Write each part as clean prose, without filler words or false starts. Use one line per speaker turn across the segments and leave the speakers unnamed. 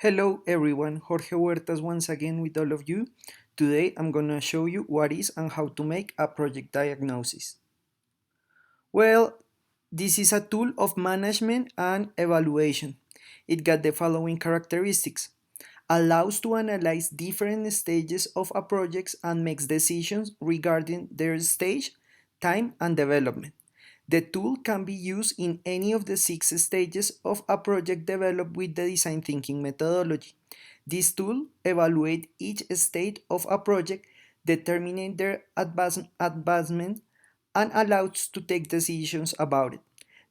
Hello everyone, Jorge Huertas once again with all of you. Today I'm gonna show you what is and how to make a project diagnosis. Well, this is a tool of management and evaluation. It got the following characteristics. Allows to analyze different stages of a project and makes decisions regarding their stage, time, and development. The tool can be used in any of the 6 stages of a project developed with the design thinking methodology. This tool evaluates each state of a project, determining their advancement, and allows to take decisions about it.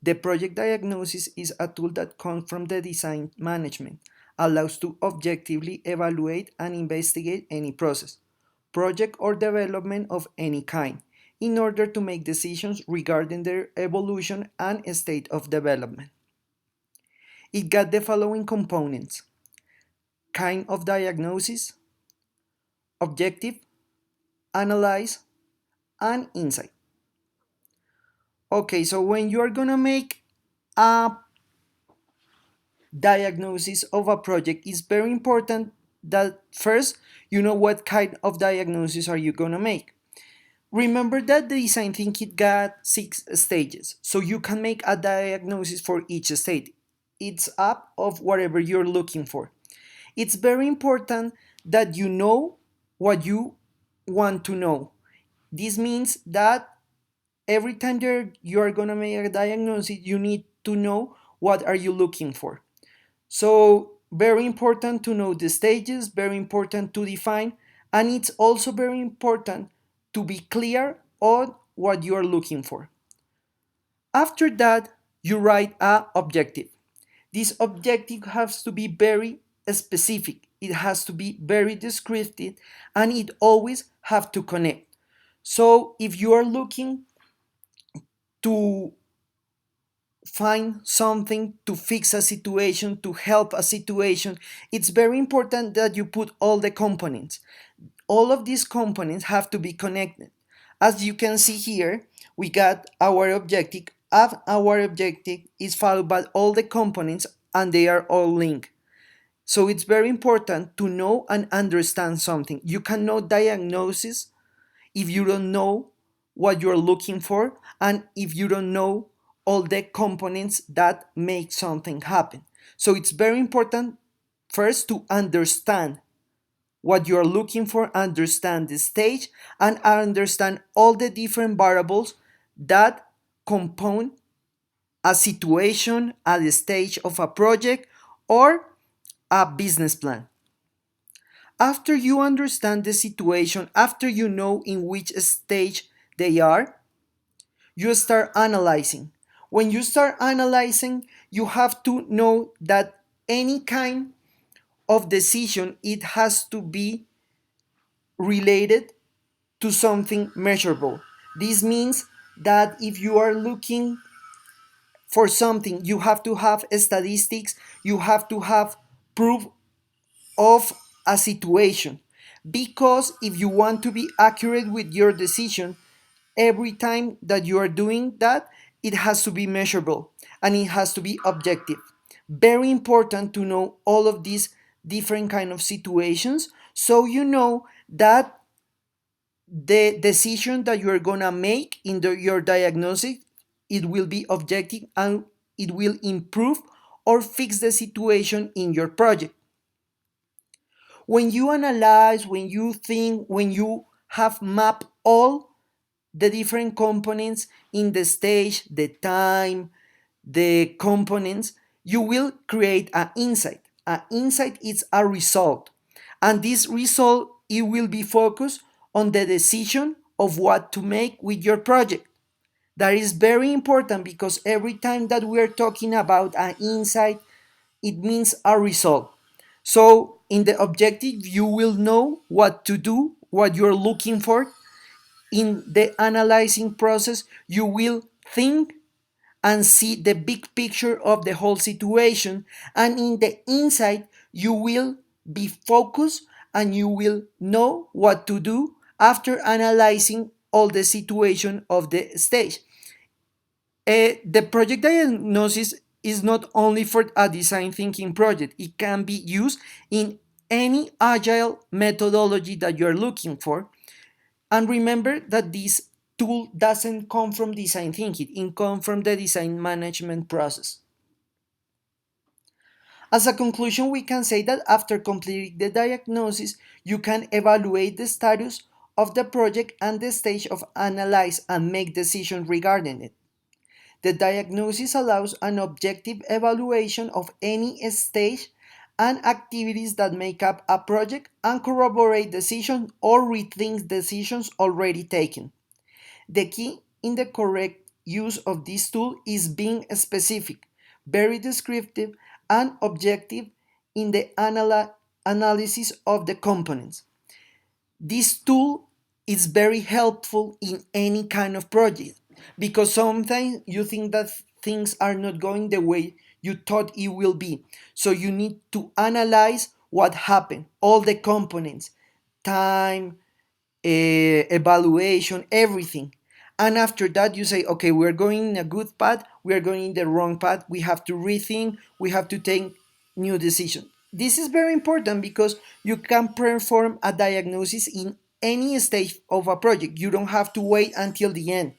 The project diagnosis is a tool that comes from the design management, allows to objectively evaluate and investigate any process, project or development of any kind, in order to make decisions regarding their evolution and state of development. It got the following components: kind of diagnosis, objective, analyze, and insight. Okay, so when you are gonna make a diagnosis of a project, it's very important that first you know what kind of diagnosis are you gonna make. Remember that the design thinking got 6 stages, so you can make a diagnosis for each state. It's up of whatever you're looking for. It's very important that you know what you want to know. This means that every time you are gonna make a diagnosis, you need to know what are you looking for. So very important to know the stages, very important to define, and it's also very important to be clear on what you are looking for. After that, you write a objective. This objective has to be very specific. It has to be very descriptive, and it always have to connect. So if you are looking to find something to fix a situation, to help a situation, it's very important that you put all the components. All of these components have to be connected. As you can see here, we got our objective, and our objective is followed by all the components, and they are all linked. So it's very important to know and understand something. You cannot diagnose if you don't know what you're looking for and if you don't know all the components that make something happen. So it's very important first to understand what you're looking for, understand the stage, and understand all the different variables that compose a situation at the stage of a project or a business plan. After you understand the situation, after you know in which stage they are, you start analyzing. When you start analyzing, you have to know that any kind of decision, it has to be related to something measurable. This means that if you are looking for something, you have to have statistics, you have to have proof of a situation. Because if you want to be accurate with your decision, every time that you are doing that, it has to be measurable and it has to be objective. Very important to know all of these different kind of situations, so you know that the decision that you are gonna make in your diagnosis, it will be objective and it will improve or fix the situation in your project. When you analyze, when you think, when you have mapped all the different components in the stage, the time, the components, you will create an insight. An insight is a result. And this result, it will be focused on the decision of what to make with your project. That is very important because every time that we are talking about an insight, it means a result. So in the objective, you will know what to do, what you're looking for. In the analyzing process, you will think and see the big picture of the whole situation. And in the insight, you will be focused and you will know what to do after analyzing all the situation of the stage. The project diagnosis is not only for a design thinking project, it can be used in any agile methodology that you're looking for. And remember that this tool doesn't come from design thinking, it comes from the design management process. As a conclusion, we can say that after completing the diagnosis, you can evaluate the status of the project and the stage of analyze and make decisions regarding it. The diagnosis allows an objective evaluation of any stage and activities that make up a project and corroborate decisions or rethink decisions already taken. The key in the correct use of this tool is being specific, very descriptive, and objective in the analysis of the components. This tool is very helpful in any kind of project because sometimes you think that things are not going the way you thought it will be. So you need to analyze what happened, all the components, time, evaluation, everything. And after that, you say, okay, we're going in a good path, we're going in the wrong path, we have to rethink, we have to take new decisions. This is very important because you can perform a diagnosis in any stage of a project. You don't have to wait until the end.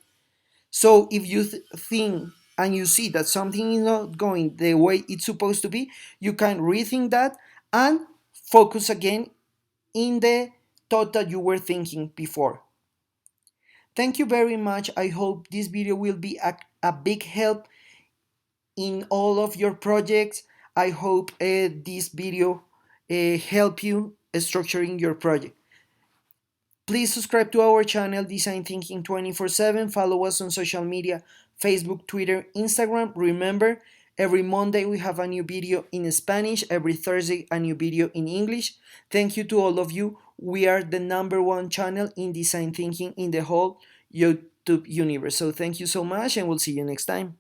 So if you think and you see that something is not going the way it's supposed to be, you can rethink that and focus again in the thought that you were thinking before. Thank you very much. I hope this video will be a big help in all of your projects. I hope this video help you structuring your project. Please subscribe to our channel Design Thinking 24/7. Follow us on social media, Facebook, Twitter, Instagram. Remember, every Monday we have a new video in Spanish, every Thursday a new video in English. Thank you to all of you. We are the #1 channel in design thinking in the whole YouTube universe. So thank you so much and we'll see you next time.